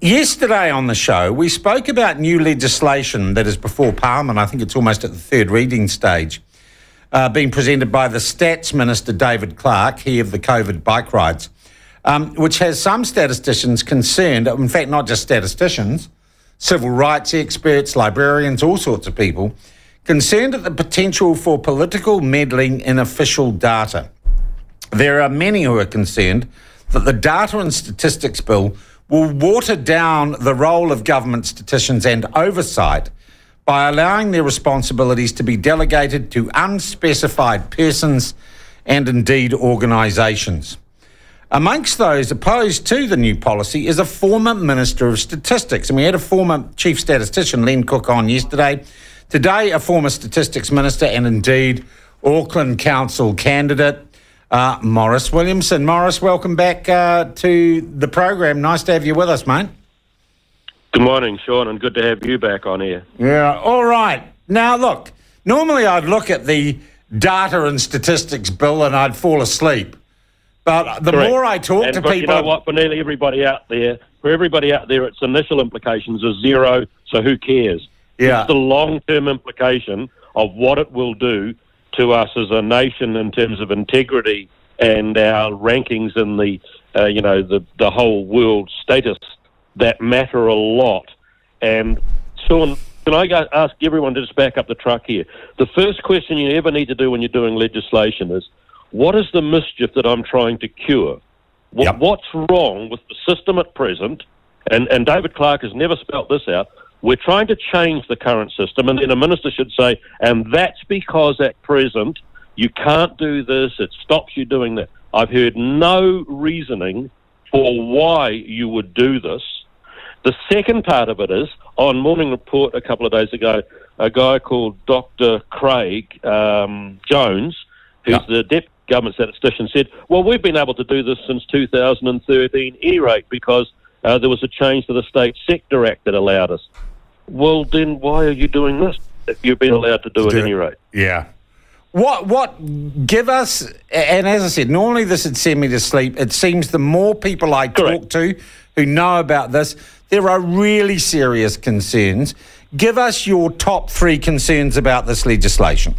Yesterday on the show, we spoke about new legislation that is before Parliament. I think it's almost at the third reading stage, being presented by the Stats Minister David Clark, he of the COVID bike rides, which has some statisticians concerned, in fact, not just statisticians, civil rights experts, librarians, all sorts of people, concerned at the potential for political meddling in official data. There are many who are concerned that the Data and Statistics Bill will water down the role of government statisticians and oversight by allowing their responsibilities to be delegated to unspecified persons and indeed organisations. Amongst those opposed to the new policy is a former Minister of Statistics, and we had a former Chief Statistician, Len Cook, on yesterday. Today, a former Statistics Minister and indeed Auckland Council candidate, Maurice Williamson. Maurice, welcome back to the program. Nice to have you with us, mate. Good morning, Sean, and good to have you back on here. Yeah, all right. Now, look, normally I'd look at the Data and Statistics Bill and I'd fall asleep. But the more I talk to people... You know what, for nearly everybody out there, its initial implications are zero, so who cares? Yeah. It's the long-term implication of what it will do to us as a nation in terms of integrity and our rankings in the whole world status that matter a lot. And Sean, can I ask everyone to just back up the truck here? The first question you ever need to do when you're doing legislation is, what is the mischief that I'm trying to cure? Yep. What's wrong with the system at present? And David Clark has never spelt this out. We're trying to change the current system, and then a minister should say, and that's because at present you can't do this, it stops you doing that. I've heard no reasoning for why you would do this. The second part of it is, on Morning Report a couple of days ago, a guy called Dr. Craig Jones, who's the Deputy Government Statistician, said, well, we've been able to do this since 2013 E-rate because there was a change to the State Sector Act that allowed us. Well, then why are you doing this if you've been allowed to do it at any rate? Yeah. Give us, and as I said, normally this would send me to sleep. It seems the more people I talk to who know about this, there are really serious concerns. Give us your top three concerns about this legislation.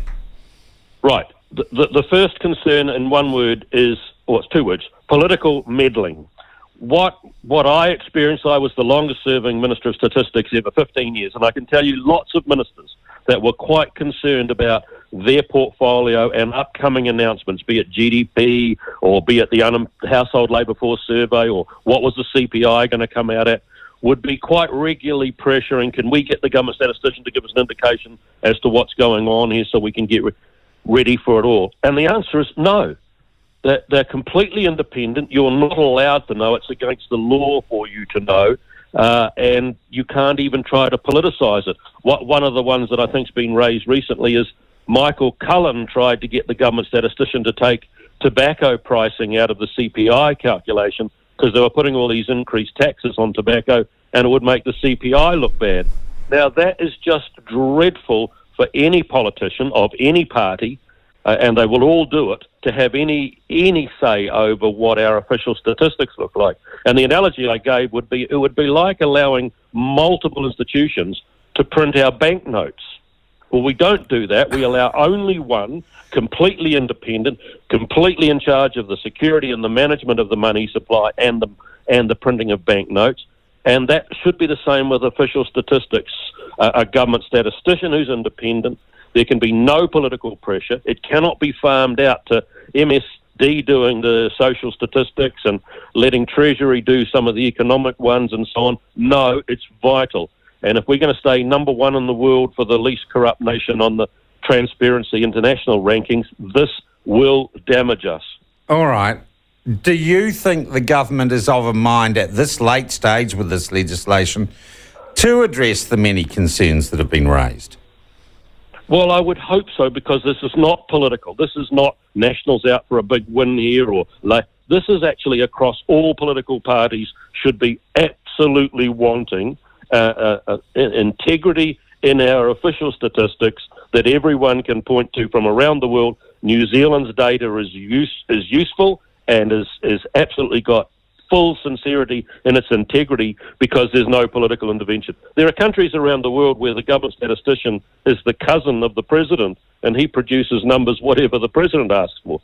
Right. The first concern in one word is, or it's two words, political meddling. What I experienced, I was the longest-serving Minister of Statistics ever, 15 years, and I can tell you lots of ministers that were quite concerned about their portfolio and upcoming announcements, be it GDP or be it the Household Labour Force Survey or what was the CPI going to come out at, would be quite regularly pressuring, can we get the government statistician to give us an indication as to what's going on here so we can get ready for it all? And the answer is no. They're completely independent. You're not allowed to know. It's against the law for you to know. And you can't even try to politicise it. One of the ones that I think's been raised recently is Michael Cullen tried to get the government statistician to take tobacco pricing out of the CPI calculation because they were putting all these increased taxes on tobacco and it would make the CPI look bad. Now, that is just dreadful for any politician of any party, and they will all do it, to have any say over what our official statistics look like. And the analogy I gave would be, it would be like allowing multiple institutions to print our banknotes. Well, we don't do that. We allow only one, completely independent, completely in charge of the security and the management of the money supply and the printing of banknotes. And that should be the same with official statistics. A government statistician who's independent. There can be no political pressure. It cannot be farmed out to MSD doing the social statistics and letting Treasury do some of the economic ones and so on. No, it's vital. And if we're going to stay number one in the world for the least corrupt nation on the Transparency International rankings, this will damage us. All right. Do you think the government is of a mind at this late stage with this legislation to address the many concerns that have been raised? Well, I would hope so, because this is not political. This is not Nationals out for a big win here, or this is actually across all political parties should be absolutely wanting integrity in our official statistics that everyone can point to from around the world. New Zealand's data is useful and is absolutely got full sincerity and its integrity because there's no political intervention. There are countries around the world where the government statistician is the cousin of the president and he produces numbers whatever the president asks for.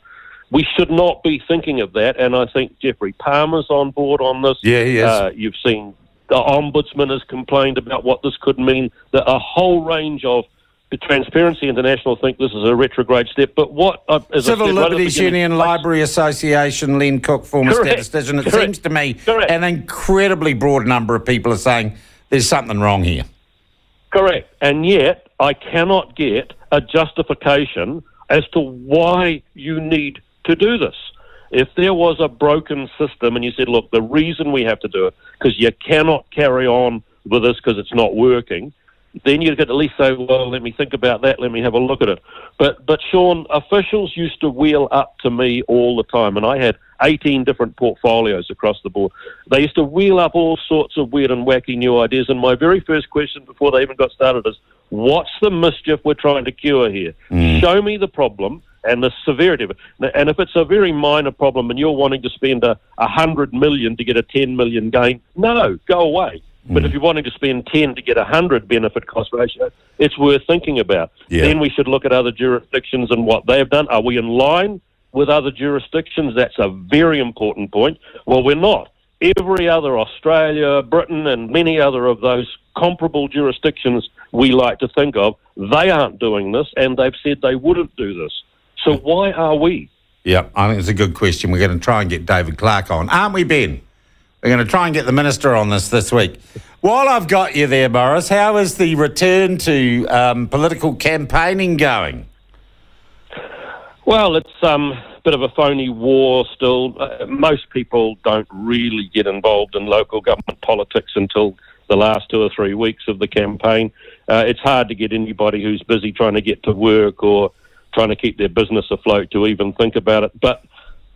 We should not be thinking of that, and I think Geoffrey Palmer's on board on this. Yeah, he is. You've seen the Ombudsman has complained about what this could mean. A whole range of the Transparency International think this is a retrograde step. But what... Civil Liberties Union, Library Association, Len Cook, former statistician, it seems to me an incredibly broad number of people are saying there's something wrong here. Correct. And yet I cannot get a justification as to why you need to do this. If there was a broken system and you said, look, the reason we have to do it, because you cannot carry on with this because it's not working, then you'd at least say, well, let me think about that, let me have a look at it. But Sean, officials used to wheel up to me all the time, and I had 18 different portfolios across the board. They used to wheel up all sorts of weird and wacky new ideas, and my very first question before they even got started is, what's the mischief we're trying to cure here? Show me the problem and the severity of it. And if it's a very minor problem and you're wanting to spend $100 million to get a 10 million gain, no, go away. But if you're wanting to spend 10 to get 100 benefit cost ratio, it's worth thinking about. Yeah. Then we should look at other jurisdictions and what they've done. Are we in line with other jurisdictions? That's a very important point. Well, we're not. Every other Australia, Britain, and many other of those comparable jurisdictions we like to think of, they aren't doing this, and they've said they wouldn't do this. So why are we? Yeah, I think it's a good question. We're going to try and get David Clark on. Aren't we, Ben? We're going to try and get the Minister on this week. While I've got you there, Maurice, how is the return to political campaigning going? Well, it's a bit of a phony war still. Most people don't really get involved in local government politics until the last 2 or 3 weeks of the campaign. It's hard to get anybody who's busy trying to get to work or trying to keep their business afloat to even think about it. But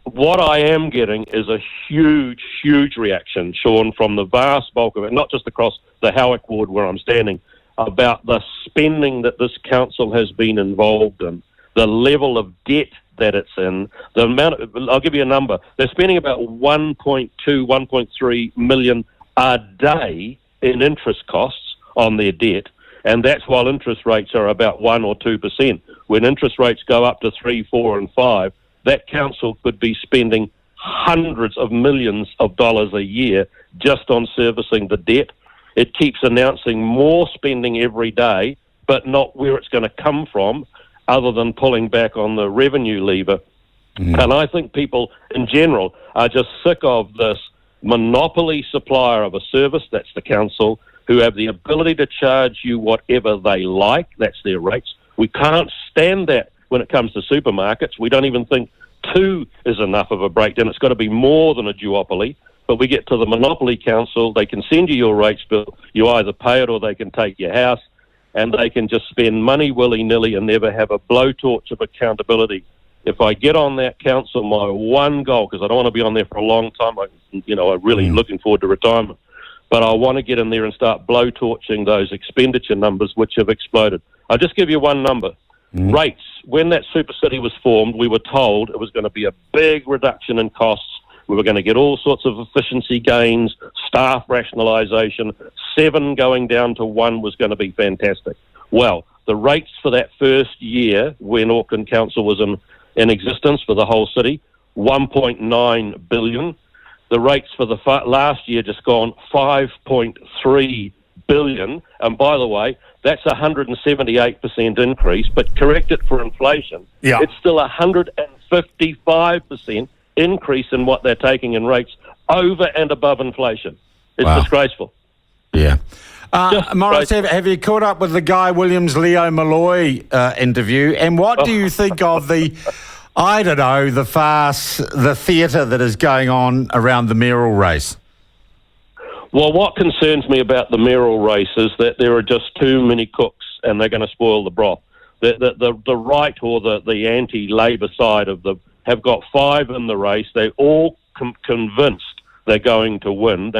what I am getting is a huge, huge reaction, Sean, from the vast bulk of it, not just across the Howick ward where I'm standing, about the spending that this council has been involved in, the level of debt that it's in, the amount of, I'll give you a number. They're spending about 1.2, 1.3 million a day in interest costs on their debt, and that's while interest rates are about 1 or 2%. When interest rates go up to 3, 4 and 5, that council could be spending hundreds of millions of dollars a year just on servicing the debt. It keeps announcing more spending every day, but not where it's going to come from other than pulling back on the revenue lever. And I think people in general are just sick of this monopoly supplier of a service, that's the council, who have the ability to charge you whatever they like, that's their rates. We can't stand that when it comes to supermarkets. We don't even think 2 is enough of a breakdown. It's got to be more than a duopoly. But we get to the Monopoly Council, they can send you your rates bill, you either pay it or they can take your house, and they can just spend money willy-nilly and never have a blowtorch of accountability. If I get on that council, my one goal, because I don't want to be on there for a long time, I'm really looking forward to retirement, but I want to get in there and start blowtorching those expenditure numbers which have exploded. I'll just give you one number. Rates. When that super city was formed, we were told it was going to be a big reduction in costs. We were going to get all sorts of efficiency gains, staff rationalisation. 7 going down to 1 was going to be fantastic. Well, the rates for that first year when Auckland Council was in existence for the whole city, 1.9 billion. The rates for the last year just gone 5.3 billion. And by the way, that's a 178% increase, but correct it for inflation. Yeah. It's still a 155% increase in what they're taking in rates over and above inflation. It's disgraceful. Yeah. Maurice, have you caught up with the Guy Williams-Leo Malloy interview? And what do you think of the farce, the theatre that is going on around the mayoral race? Well, what concerns me about the mayoral race is that there are just too many cooks and they're going to spoil the broth. The right or the anti-Labour side of them have got 5 in the race. They're all convinced they're going to win.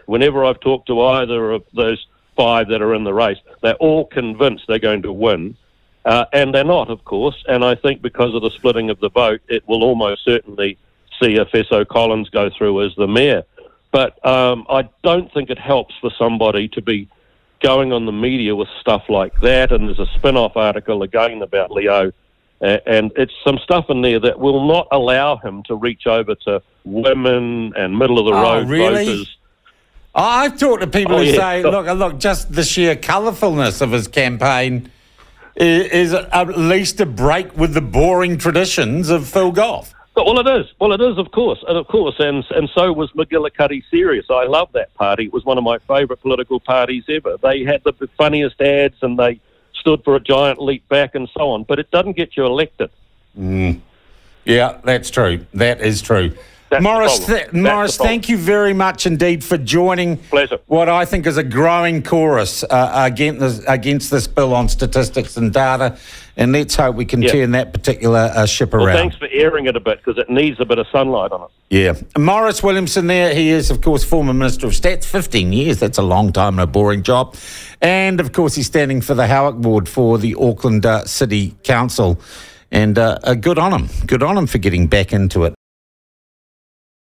Whenever I've talked to either of those 5 that are in the race, they're all convinced they're going to win. And they're not, of course. And I think because of the splitting of the vote, it will almost certainly see Efeso Collins go through as the mayor. But I don't think it helps for somebody to be going on the media with stuff like that. And there's a spin-off article again about Leo, and it's some stuff in there that will not allow him to reach over to women and middle-of-the-road voters. I've talked to people who say, look, just the sheer colourfulness of his campaign is at least a break with the boring traditions of Phil Goff. Well, it is. Well, it is, of course. And so was McGillicuddy Serious. I love that party. It was one of my favourite political parties ever. They had the funniest ads and they stood for a giant leap back and so on. But it doesn't get you elected. Yeah, that's true. That is true. Maurice, thank you very much indeed for joining what I think is a growing chorus against this bill on statistics and data, and let's hope we can turn that particular ship around. Well, thanks for airing it a bit, because it needs a bit of sunlight on it. Yeah. Maurice Williamson there, he is, of course, former Minister of Stats, 15 years, that's a long time and a boring job. And, of course, he's standing for the Howick Ward for the Auckland City Council. And good on him for getting back into it.